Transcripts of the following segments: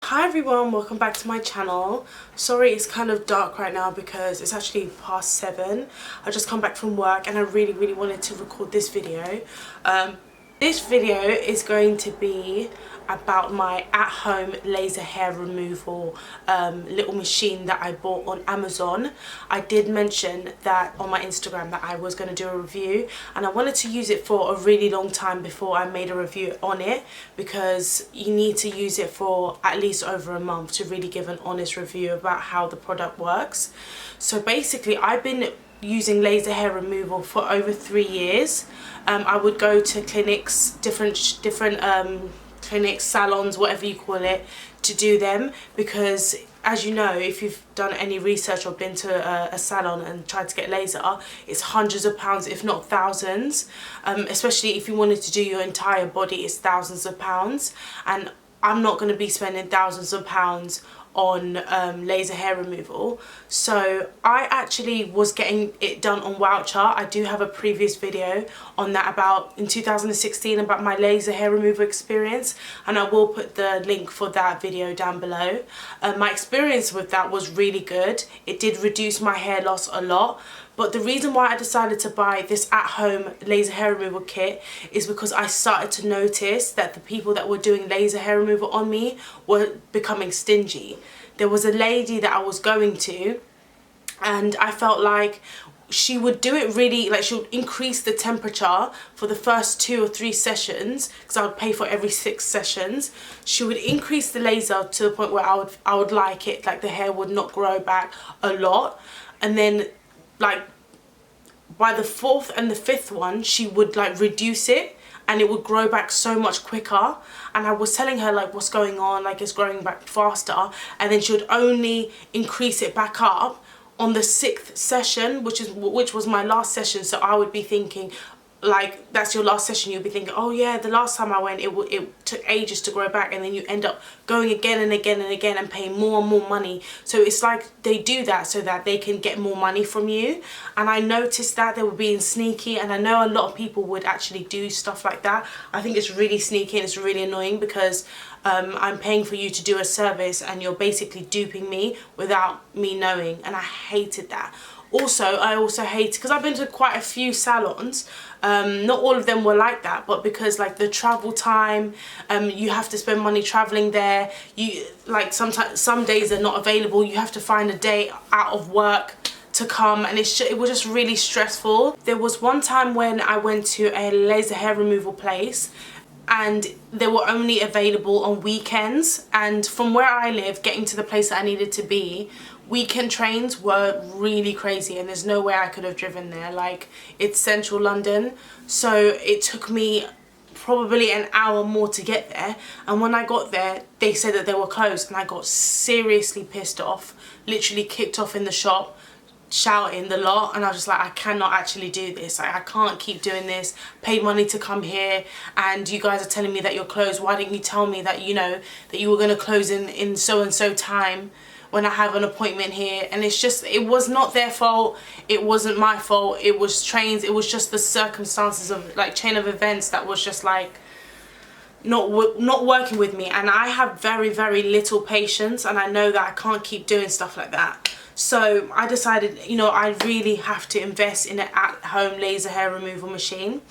Hi everyone, welcome back to my channel. Sorry it's kind of dark right now because it's actually past 7. I just come back from work and I really wanted to record this video. This video is going to be about my at-home laser hair removal little machine that I bought on Amazon. I did mention that on my Instagram that I was going to do a review, and I wanted to use it for a really long time before I made a review on it, because you need to use it for at least over a month to really give an honest review about how the product works. So basically I've been using laser hair removal for over 3 years. I would go to clinics, different clinics, salons, whatever you call it, to do them, because as you know, if you've done any research or been to a salon and tried to get laser, it's hundreds of pounds, if not thousands. Especially if you wanted to do your entire body, it's thousands of pounds, and I'm not going to be spending thousands of pounds on laser hair removal. So I actually was getting it done on Wowcher. I do have a previous video on that about in 2016 about my laser hair removal experience, and I will put the link for that video down below. My experience with that was really good. It did reduce my hair loss a lot. But the reason why I decided to buy this at-home laser hair removal kit is because I started to notice that the people that were doing laser hair removal on me were becoming stingy. There was a lady that I was going to, and I felt like she would do it really, like she would increase the temperature for the first 2 or 3 sessions, because I would pay for every 6 sessions. She would increase the laser to the point where I would like it, like the hair would not grow back a lot, and then like by the 4th and the 5th one she would like reduce it and it would grow back so much quicker. And I was telling her like, what's going on, like it's growing back faster, and then she would only increase it back up on the 6th session, which was my last session. So I would be thinking, like, that's your last session, you'll be thinking, oh yeah, the last time I went it took ages to grow back, and then you end up going again and again and again and paying more and more money. So it's like they do that so that they can get more money from you. And I noticed that they were being sneaky, and I know a lot of people would actually do stuff like that. I think it's really sneaky and it's really annoying, because I'm paying for you to do a service and you're basically duping me without me knowing, and I hated that. Also, I also hate, because I've been to quite a few salons, not all of them were like that, but because like the travel time, you have to spend money traveling there, you like sometimes some days they're not available, you have to find a day out of work to come, and it was just really stressful. There was one time when I went to a laser hair removal place and they were only available on weekends, and from where I live, getting to the place that I needed to be, weekend trains were really crazy, and there's no way I could have driven there. Like, it's central London, so it took me probably an hour more to get there, and when I got there they said that they were closed, and I got seriously pissed off, literally kicked off in the shop, shouting the lot, and I was just like, I cannot actually do this. Like, I can't keep doing this, paid money to come here, and you guys are telling me that you're closed. Why didn't you tell me that, you know, that you were going to close in so and so time when I have an appointment here? And it's just, it was not their fault, it wasn't my fault, it was trains, it was just the circumstances of like chain of events that was just like not working with me. And I have very little patience, and I know that I can't keep doing stuff like that. So I decided, you know, I really have to invest in an at-home laser hair removal machine.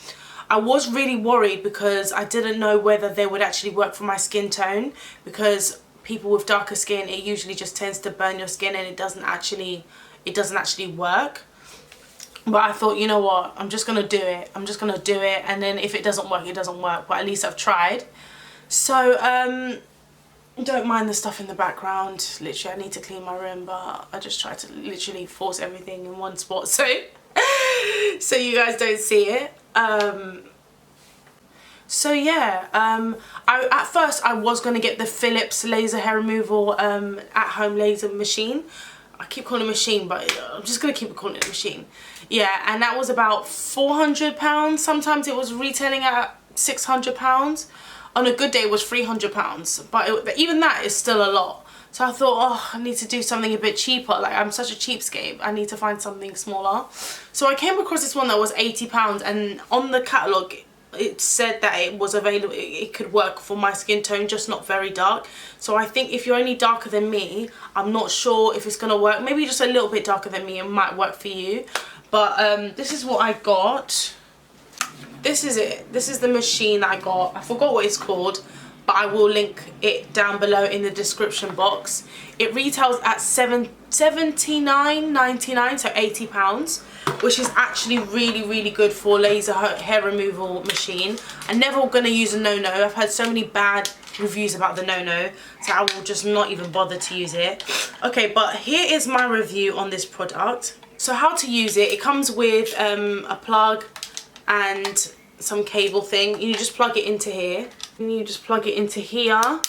I was really worried because I didn't know whether they would actually work for my skin tone, because people with darker skin, it usually just tends to burn your skin, and it doesn't actually work. But I thought, you know what, I'm just gonna do it. I'm just gonna do it, and then if it doesn't work, it doesn't work, but at least I've tried. So don't mind the stuff in the background. Literally, I need to clean my room, but I just try to literally force everything in one spot so you guys don't see it. So yeah, at first I was going to get the Philips laser hair removal at-home laser machine. I keep calling it machine, but I'm just going to keep calling it a machine. Yeah, and that was about £400. Sometimes it was retailing at £600. On a good day it was £300, but even that is still a lot. So I thought, oh, I need to do something a bit cheaper. Like, I'm such a cheapskate, I need to find something smaller. So I came across this one that was £80, and on the catalogue it said that it was available, it could work for my skin tone, just not very dark. So I think if you're only darker than me, I'm not sure if it's gonna work. Maybe just a little bit darker than me, it might work for you. But this is what I got. This is it. This is the machine that I got. I forgot what it's called, but I will link it down below in the description box. It retails at $79.99, so £80, which is actually really good for laser hair removal machine. I'm never gonna use a no-no. I've had so many bad reviews about the no-no, so I will just not even bother to use it. Okay, but here is my review on this product. So how to use it. It comes with a plug and some cable thing. You just plug it into here. And you just plug it into here.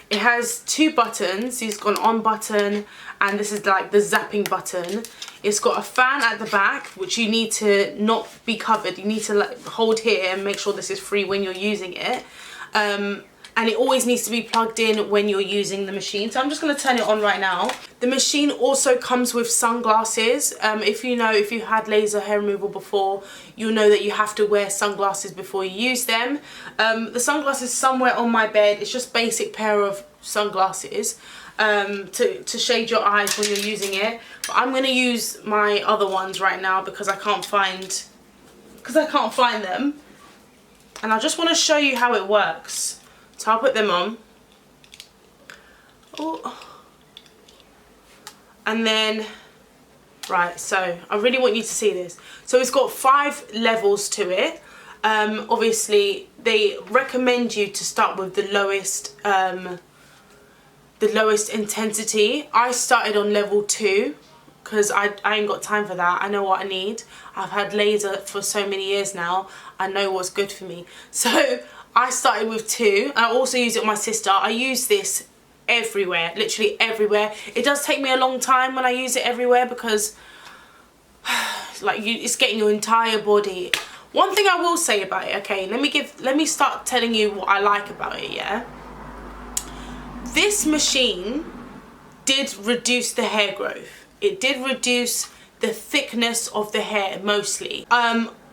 It has two buttons. It's got an on button, and this is like the zapping button. It's got a fan at the back, which you need to not be covered. You need to like hold here and make sure this is free when you're using it. And it always needs to be plugged in when you're using the machine. So I'm just going to turn it on right now. The machine also comes with sunglasses. If you had laser hair removal before, you'll know that you have to wear sunglasses before you use them. The sunglasses somewhere on my bed. It's just basic pair of sunglasses to shade your eyes when you're using it. But I'm going to use my other ones right now because I can't find them. And I just want to show you how it works. So I'll put them on. Oh. And then, right, so I really want you to see this. So it's got 5 levels to it. Obviously, they recommend you to start with the lowest intensity. I started on level 2 because I ain't got time for that. I know what I need. I've had laser for so many years now. I know what's good for me. So I started with 2. I also use it with my sister. I use this everywhere, literally everywhere. It does take me a long time when I use it everywhere because like it's getting your entire body. One thing I will say about it, okay, let me start telling you what I like about it, yeah? This machine did reduce the hair growth. It did reduce the thickness of the hair mostly.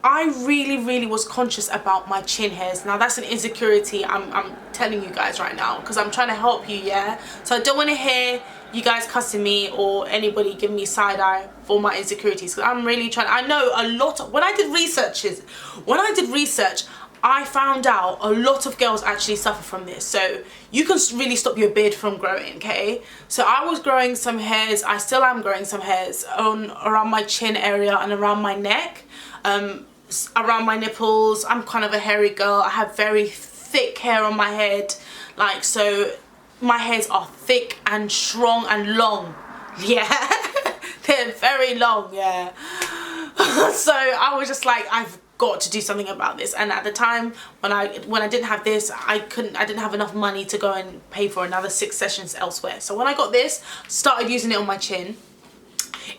I really was conscious about my chin hairs. Now that's an insecurity I'm telling you guys right now because I'm trying to help you, yeah? So I don't want to hear you guys cussing me or anybody giving me side eye for my insecurities because I'm really trying. I know a lot of, when I did research, I found out a lot of girls actually suffer from this. So you can really stop your beard from growing, okay? So I was growing some hairs, I still am growing some hairs around my chin area and around my neck. Around my nipples. I'm kind of a hairy girl. I have very thick hair on my head, like, so my hairs are thick and strong and long, yeah. They're very long, yeah. So I was just like, I've got to do something about this. And at the time when I didn't have this, I didn't have enough money to go and pay for another 6 sessions elsewhere. So when I got this, started using it on my chin.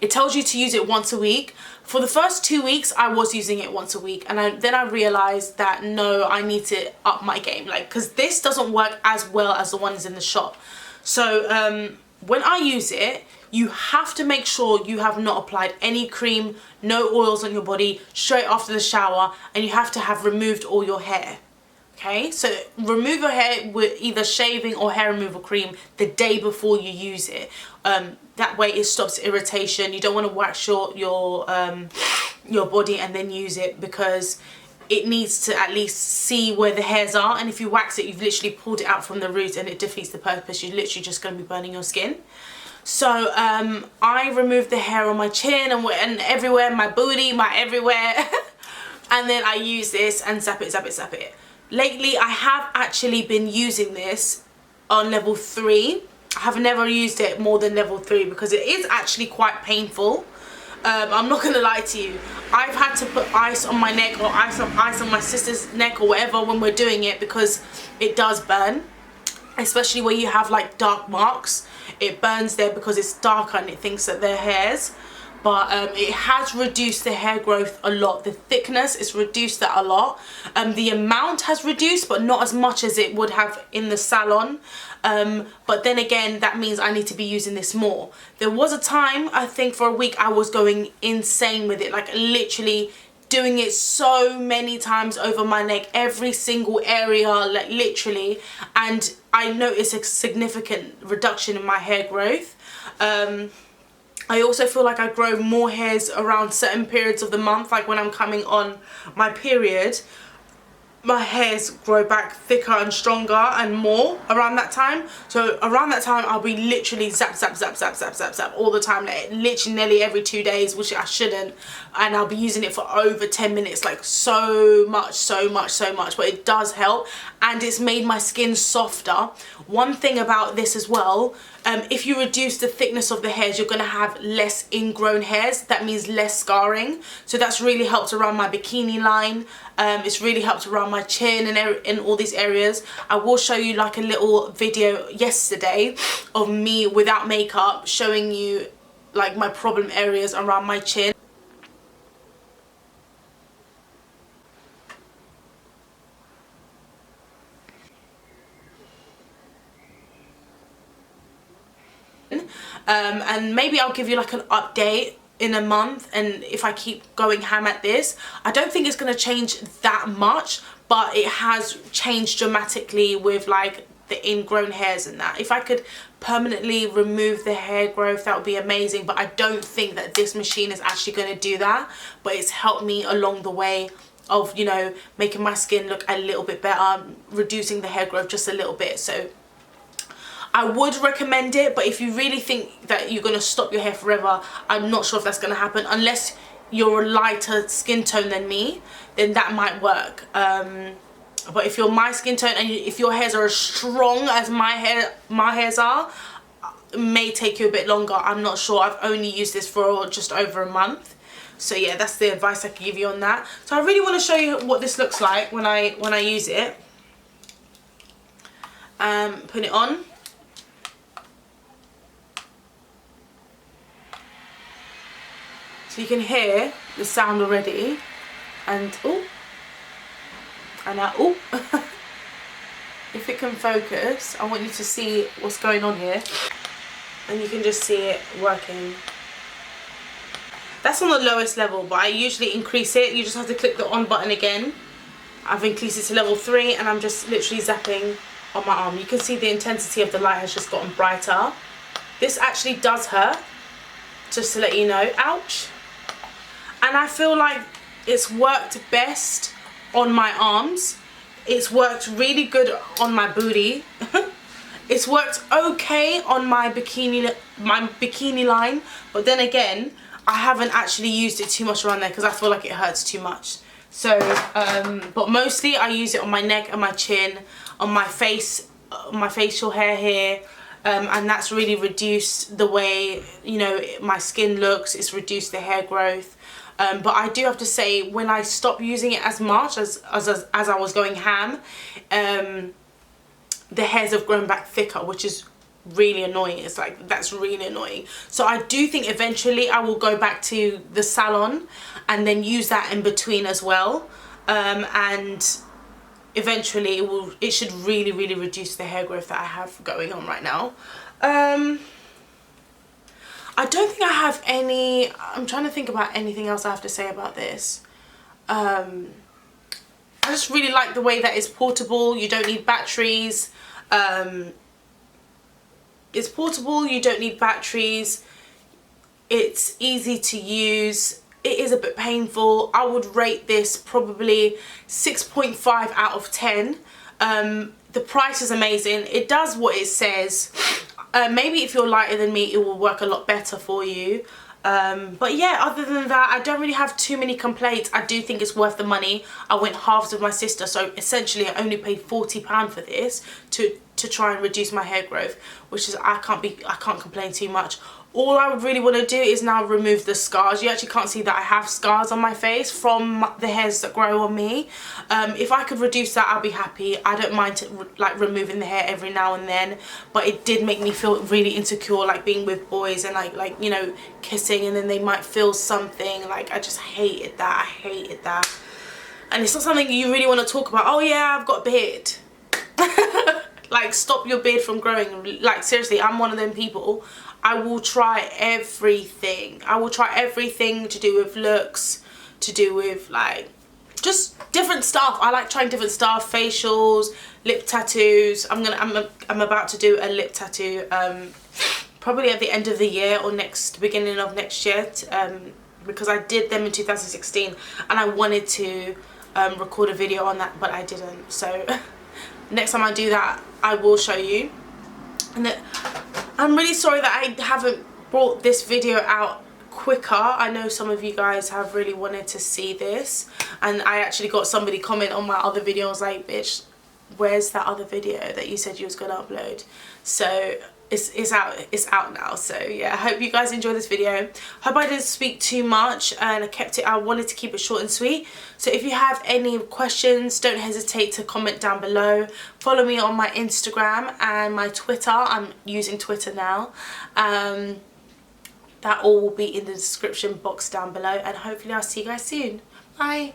It tells you to use it once a week. For the first 2 weeks, I was using it once a week, and then I realized that no, I need to up my game, like, because this doesn't work as well as the ones in the shop. So when I use it, you have to make sure you have not applied any cream, no oils on your body straight after the shower, and you have to have removed all your hair. Okay, so remove your hair with either shaving or hair removal cream the day before you use it. That way it stops irritation. You don't want to wax your body and then use it because it needs to at least see where the hairs are, and if you wax it, you've literally pulled it out from the root and it defeats the purpose. You're literally just going to be burning your skin. So I removed the hair on my chin and everywhere, my booty, my everywhere. And then I use this and zap it. Lately, I have actually been using this on level 3. I have never used it more than level 3 because it is actually quite painful. I'm not gonna lie to you. I've had to put ice on my neck or ice on my sister's neck or whatever when we're doing it because it does burn. Especially where you have like dark marks. It burns there because it's darker and it thinks that they're hairs. But it has reduced the hair growth a lot. The thickness is reduced that a lot. The amount has reduced, but not as much as it would have in the salon. But then again, that means I need to be using this more. There was a time, I think for a week, I was going insane with it. Like literally doing it so many times over my neck, every single area, like literally, and I notice a significant reduction in my hair growth. I also feel like I grow more hairs around certain periods of the month, like when I'm coming on my period. My hairs grow back thicker and stronger and more around that time. So around that time I'll be literally zap zap zap zap zap zap zap all the time, like literally nearly every 2 days, which I shouldn't, and I'll be using it for over 10 minutes, like so much, but it does help, and it's made my skin softer. One thing about this as well, if you reduce the thickness of the hairs, you're going to have less ingrown hairs. That means less scarring. So that's really helped around my bikini line. It's really helped around my chin and in all these areas. I will show you like a little video yesterday of me without makeup showing you like my problem areas around my chin. And maybe I'll give you like an update in a month, and if I keep going ham at this, I don't think it's going to change that much, but it has changed dramatically with like the ingrown hairs and that. If I could permanently remove the hair growth, that would be amazing, but I don't think that this machine is actually going to do that. But it's helped me along the way of, you know, making my skin look a little bit better, reducing the hair growth just a little bit. So I would recommend it, but if you really think that you're going to stop your hair forever, I'm not sure if that's going to happen. Unless you're a lighter skin tone than me, then that might work. But if you're my skin tone and if your hairs are as strong as my hairs are, it may take you a bit longer. I'm not sure. I've only used this for just over a month. So yeah, that's the advice I can give you on that. So I really want to show you what this looks like when I use it. Put it on. So you can hear the sound already, and oh, and now oh, if it can focus, I want you to see what's going on here, and you can just see it working. That's on the lowest level, but I usually increase it. You just have to click the on button again. I've increased it to level 3, and I'm just literally zapping on my arm. You can see the intensity of the light has just gotten brighter. This actually does hurt, just to let you know. Ouch. And I feel like it's worked best on my arms. It's worked really good on my booty. It's worked okay on my bikini line, but then again, I haven't actually used it too much around there because I feel like it hurts too much. So, but mostly I use it on my neck and my chin, on my face, my facial hair here. And that's really reduced the way, you know, my skin looks. It's reduced the hair growth. But I do have to say, when I stopped using it as much as I was going ham, the hairs have grown back thicker, which is really annoying. It's like, that's really annoying. So I do think eventually I will go back to the salon and then use that in between as well. And eventually it should really reduce the hair growth that I have going on right now. I don't think I have any, I'm trying to think about anything else I have to say about this. I just really like the way that it's portable. You don't need batteries. It's portable, you don't need batteries. It's easy to use. It is a bit painful. I would rate this probably 6.5 out of 10. The price is amazing. It does what it says. Maybe if you're lighter than me, it will work a lot better for you. But yeah, other than that, I don't really have too many complaints. I do think it's worth the money. I went halves with my sister, so essentially I only paid £40 for this to try and reduce my hair growth, which is, I can't complain too much. All I would really want to do is now remove the scars. You actually can't see that I have scars on my face from the hairs that grow on me. If I could reduce that, I'll be happy. I don't mind like removing the hair every now and then, but it did make me feel really insecure, like being with boys and like you know, kissing, and then they might feel something. Like, I just hated that. I hated that. And it's not something you really want to talk about. Oh yeah, I've got a beard. Like, stop your beard from growing. Like, seriously, I'm one of them people. I will try everything. I will try everything to do with looks, to do with like just different stuff. I like trying different stuff, facials, lip tattoos. I'm about to do a lip tattoo probably at the end of the year or beginning of next year, because I did them in 2016 and I wanted to record a video on that, but I didn't. So next time I do that, I will show you. And I'm really sorry that I haven't brought this video out quicker. I know some of you guys have really wanted to see this, and I actually got somebody comment on my other video and was like, bitch, where's that other video that you said you was gonna upload? So it's out now. So yeah, I hope you guys enjoy this video. Hope I didn't speak too much and I wanted to keep it short and sweet. So if you have any questions, don't hesitate to comment down below. Follow me on my Instagram and my Twitter. I'm using Twitter now. That all will be in the description box down below, and hopefully I'll see you guys soon. Bye.